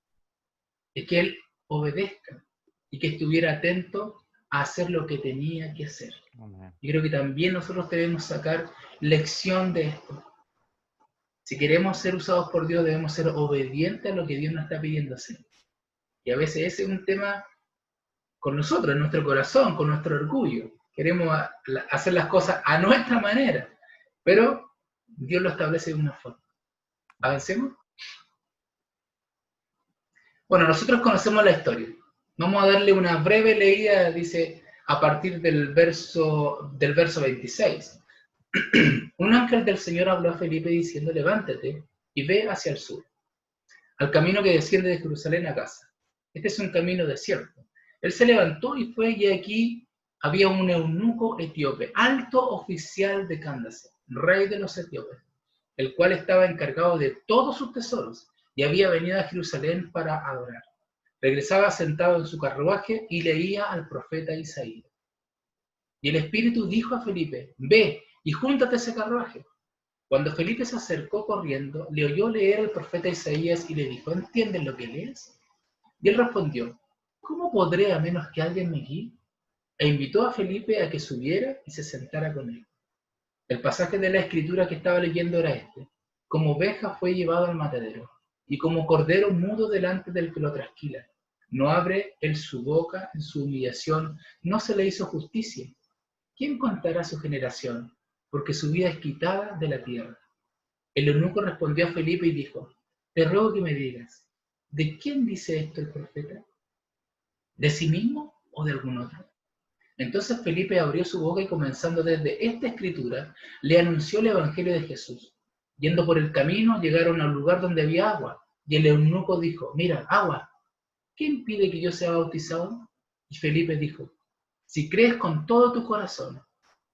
que él obedezca y que estuviera atento a hacer lo que tenía que hacer. Y creo que también nosotros debemos sacar lección de esto. Si queremos ser usados por Dios, debemos ser obedientes a lo que Dios nos está pidiendo hacer. Y a veces ese es un tema con nosotros, en nuestro corazón, con nuestro orgullo. Queremos hacer las cosas a nuestra manera, pero Dios lo establece de una forma. ¿Avancemos? Bueno, nosotros conocemos la historia. Vamos a darle una breve leída, dice, a partir del verso 26. Un ángel del Señor habló a Felipe diciendo, levántate y ve hacia el sur, al camino que desciende de Jerusalén a Gaza. Este es un camino desierto. Él se levantó y fue, y aquí había un eunuco etíope, alto oficial de Candace, rey de los etíopes, el cual estaba encargado de todos sus tesoros y había venido a Jerusalén para adorar. Regresaba sentado en su carruaje y leía al profeta Isaías. Y el Espíritu dijo a Felipe, ve y júntate a ese carruaje. Cuando Felipe se acercó corriendo, le oyó leer al profeta Isaías y le dijo, ¿entiendes lo que lees? Y él respondió, ¿cómo podré a menos que alguien me guíe? E invitó a Felipe a que subiera y se sentara con él. El pasaje de la escritura que estaba leyendo era este. Como oveja fue llevado al matadero, y como cordero mudo delante del que lo trasquila. No abre él su boca en su humillación, no se le hizo justicia. ¿Quién contará su generación? Porque su vida es quitada de la tierra. El eunuco respondió a Felipe y dijo, te ruego que me digas, ¿de quién dice esto el profeta? ¿De sí mismo o de algún otro? Entonces Felipe abrió su boca y comenzando desde esta escritura, le anunció el evangelio de Jesús. Yendo por el camino, llegaron al lugar donde había agua, y el eunuco dijo, mira, agua, ¿qué impide que yo sea bautizado? Y Felipe dijo, si crees con todo tu corazón,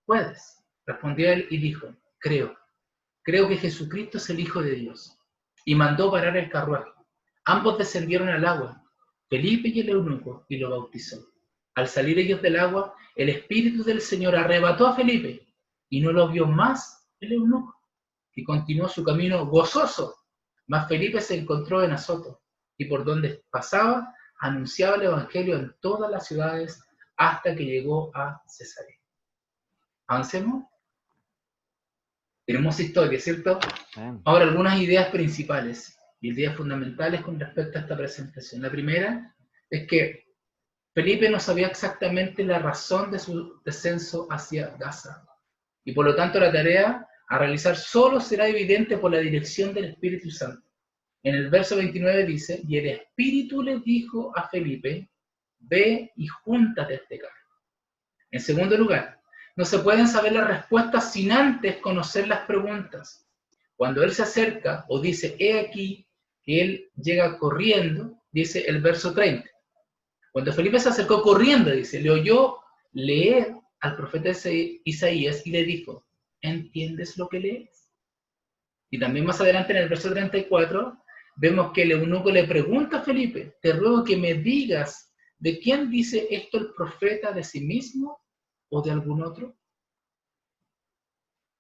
puedes. Respondió él y dijo, creo que Jesucristo es el Hijo de Dios. Y mandó parar el carruaje. Ambos descendieron al agua, Felipe y el eunuco, y lo bautizó. Al salir ellos del agua, el Espíritu del Señor arrebató a Felipe, y no lo vio más el eunuco, y continuó su camino gozoso. Mas Felipe se encontró en Azoto, y por donde pasaba, anunciaba el Evangelio en todas las ciudades, hasta que llegó a Cesarea. ¿Avancemos? Tenemos historia, ¿cierto? Ahora, algunas ideas principales y ideas fundamentales con respecto a esta presentación. La primera es que Felipe no sabía exactamente la razón de su descenso hacia Gaza, y por lo tanto la tarea a realizar solo será evidente por la dirección del Espíritu Santo. En el verso 29 dice, y el Espíritu le dijo a Felipe, ve y júntate a este carro. En segundo lugar, no se pueden saber las respuestas sin antes conocer las preguntas. Cuando él se acerca o dice, he aquí, que él llega corriendo, dice el verso 30. Cuando Felipe se acercó corriendo, dice, le oyó leer al profeta Isaías y le dijo, ¿entiendes lo que lees? Y también más adelante en el verso 34, vemos que el eunuco le pregunta a Felipe, te ruego que me digas, ¿de quién dice esto el profeta, de sí mismo o de algún otro?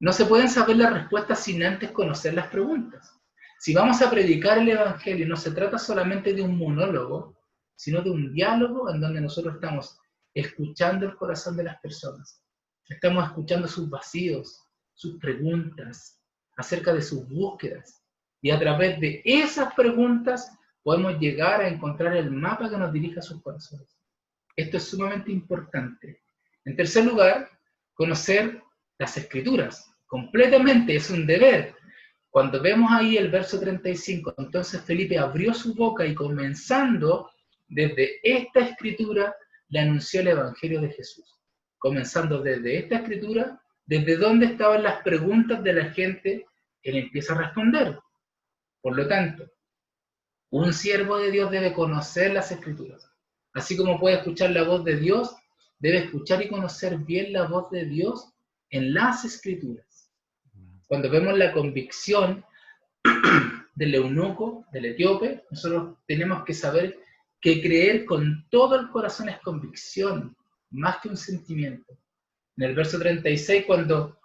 No se pueden saber las respuestas sin antes conocer las preguntas. Si vamos a predicar el Evangelio, no se trata solamente de un monólogo, sino de un diálogo en donde nosotros estamos escuchando el corazón de las personas. Estamos escuchando sus vacíos, sus preguntas, acerca de sus búsquedas. Y a través de esas preguntas podemos llegar a encontrar el mapa que nos dirija a sus corazones. Esto es sumamente importante. En tercer lugar, conocer las Escrituras. Completamente, es un deber. Cuando vemos ahí el verso 35, entonces Felipe abrió su boca y comenzando desde esta Escritura, le anunció el Evangelio de Jesús. Comenzando desde esta Escritura, desde donde estaban las preguntas de la gente, él empieza a responder. Por lo tanto, un siervo de Dios debe conocer las Escrituras. Así como puede escuchar la voz de Dios, debe escuchar y conocer bien la voz de Dios en las Escrituras. Cuando vemos la convicción del eunuco, del etíope, nosotros tenemos que saber que creer con todo el corazón es convicción, más que un sentimiento. En el verso 36, cuando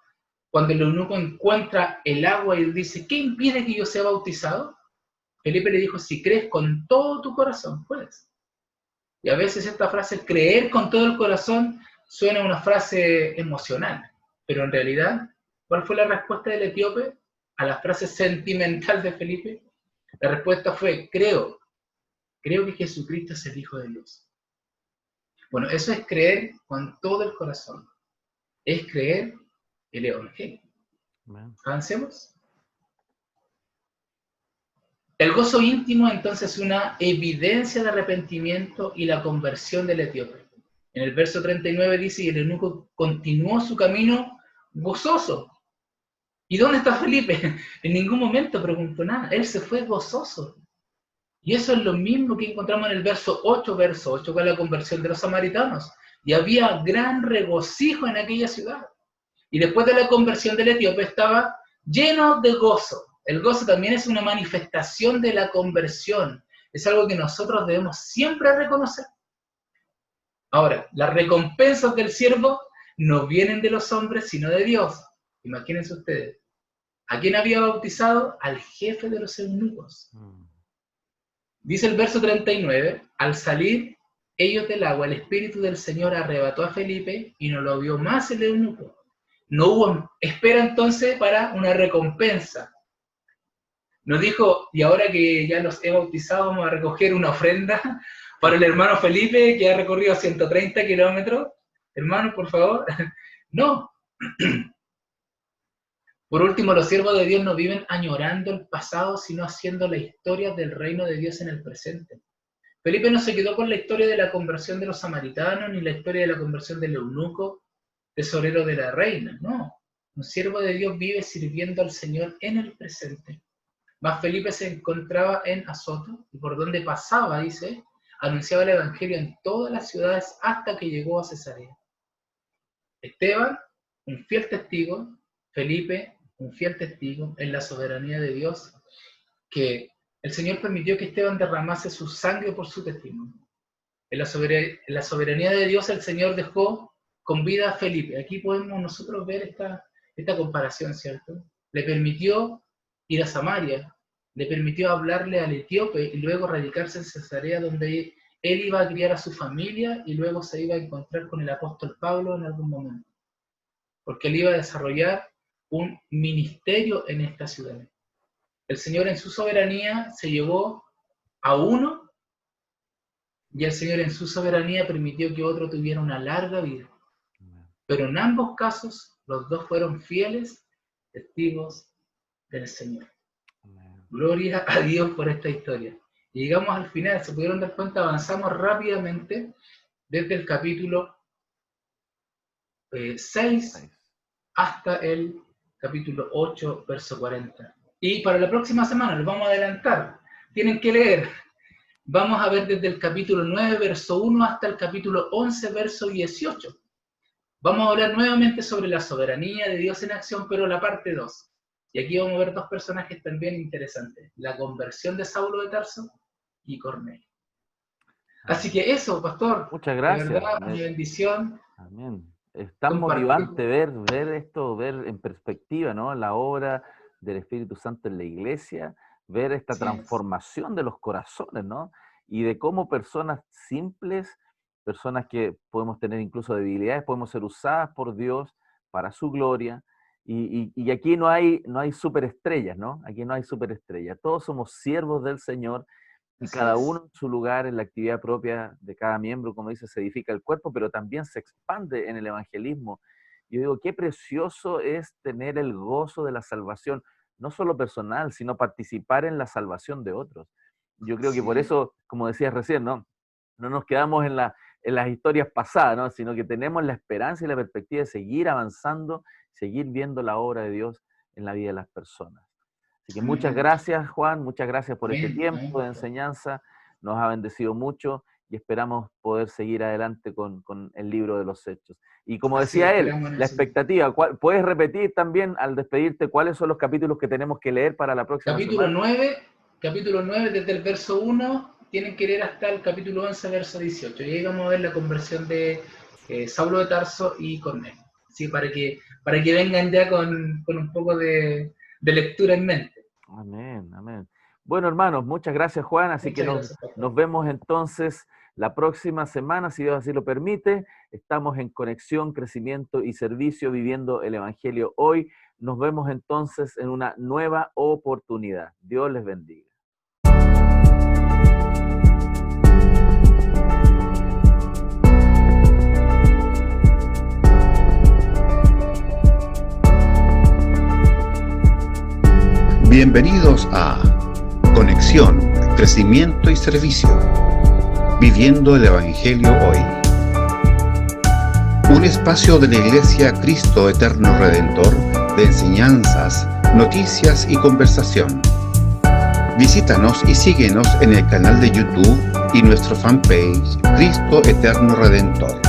el eunuco encuentra el agua y dice, ¿qué impide que yo sea bautizado? Felipe le dijo, si crees con todo tu corazón, puedes. Y a veces esta frase, creer con todo el corazón, suena a una frase emocional, pero en realidad, ¿cuál fue la respuesta del etíope a la frase sentimental de Felipe? La respuesta fue, creo que Jesucristo es el Hijo de Dios. Bueno, eso es creer con todo el corazón. Es creer el Evangelio. Avancemos. El gozo íntimo entonces es una evidencia de arrepentimiento y la conversión del etíope. En el verso 39 dice, y el eunuco continuó su camino gozoso. ¿Y dónde está Felipe? En ningún momento preguntó nada, él se fue gozoso. Y eso es lo mismo que encontramos en el verso 8, que es la conversión de los samaritanos. Y había gran regocijo en aquella ciudad. Y después de la conversión del etíope estaba lleno de gozo. El gozo también es una manifestación de la conversión. Es algo que nosotros debemos siempre reconocer. Ahora, las recompensas del siervo no vienen de los hombres, sino de Dios. Imagínense ustedes. ¿A quién había bautizado? Al jefe de los eunucos. Dice el verso 39, al salir ellos del agua, el Espíritu del Señor arrebató a Felipe y no lo vio más el eunuco. No hubo espera entonces para una recompensa. Nos dijo, y ahora que ya los he bautizado, vamos a recoger una ofrenda para el hermano Felipe, que ha recorrido 130 kilómetros. Hermano, por favor. No. Por último, los siervos de Dios no viven añorando el pasado, sino haciendo la historia del reino de Dios en el presente. Felipe no se quedó con la historia de la conversión de los samaritanos, ni la historia de la conversión del eunuco, tesorero de la reina, no. Un siervo de Dios vive sirviendo al Señor en el presente. Mas Felipe se encontraba en Azoto, y por donde pasaba, dice, anunciaba el Evangelio en todas las ciudades hasta que llegó a Cesarea. Esteban, un fiel testigo, Felipe, un fiel testigo en la soberanía de Dios, que el Señor permitió que Esteban derramase su sangre por su testimonio. En la soberanía de Dios el Señor dejó con vida a Felipe. Aquí podemos nosotros ver esta comparación, ¿cierto? Le permitió ir a Samaria, le permitió hablarle al etíope y luego radicarse en Cesarea, donde él iba a criar a su familia y luego se iba a encontrar con el apóstol Pablo en algún momento. Porque él iba a desarrollar un ministerio en esta ciudad. El Señor en su soberanía se llevó a uno y el Señor en su soberanía permitió que otro tuviera una larga vida. Pero en ambos casos, los dos fueron fieles testigos del Señor. Gloria a Dios por esta historia. Y llegamos al final, se pudieron dar cuenta, avanzamos rápidamente desde el capítulo 6 hasta el capítulo 8, verso 40. Y para la próxima semana, los vamos a adelantar, tienen que leer. Vamos a ver desde el capítulo 9, verso 1 hasta el capítulo 11, verso 18. Vamos a hablar nuevamente sobre la soberanía de Dios en acción, pero la parte 2. Y aquí vamos a ver dos personajes también interesantes. La conversión de Saulo de Tarso y Cornelio. Así que eso, pastor. Muchas gracias. De verdad, mi bendición. Amén. Es tan motivante ver esto, ver en perspectiva, ¿no? La obra del Espíritu Santo en la iglesia, ver esta transformación de los corazones, ¿no? Y de cómo personas simples, personas que podemos tener incluso debilidades, podemos ser usadas por Dios para su gloria Y aquí no hay superestrellas, ¿no? Aquí no hay superestrellas. Todos somos siervos del Señor y Así cada es. uno en su lugar, en la actividad propia de cada miembro, como dice, se edifica el cuerpo, pero también se expande en el evangelismo. Yo digo, qué precioso es tener el gozo de la salvación, no solo personal, sino participar en la salvación de otros. Yo creo que por Sí, eso, como decías recién, ¿no? No nos quedamos en las historias pasadas, ¿no? Sino que tenemos la esperanza y la perspectiva de seguir avanzando, seguir viendo la obra de Dios en la vida de las personas. Así que muchas amén. gracias, Juan, muchas gracias por este Amén, amén, tiempo de pastor. enseñanza, nos ha bendecido mucho y esperamos poder seguir adelante con el libro de los Hechos. Y como Así es, decía él, esperamos en la el Señor. expectativa, ¿puedes repetir también al despedirte cuáles son los capítulos que tenemos que leer para la próxima Capítulo semana? 9, capítulo 9 desde el verso 1, tienen que leer hasta el capítulo 11, verso 18. Y ahí vamos a ver la conversión de Saulo de Tarso y Cornelio. ¿Sí? Para que vengan ya con un poco de lectura en mente. Amén, amén. Bueno, hermanos, muchas gracias, Juan. Así que Muchas gracias, pastor. nos vemos entonces la próxima semana, si Dios así lo permite. Estamos en conexión, crecimiento y servicio, viviendo el Evangelio hoy. Nos vemos entonces en una nueva oportunidad. Dios les bendiga. Bienvenidos a Conexión, Crecimiento y Servicio, viviendo el Evangelio hoy. Un espacio de la Iglesia Cristo Eterno Redentor de enseñanzas, noticias y conversación. Visítanos y síguenos en el canal de YouTube y nuestro fanpage Cristo Eterno Redentor.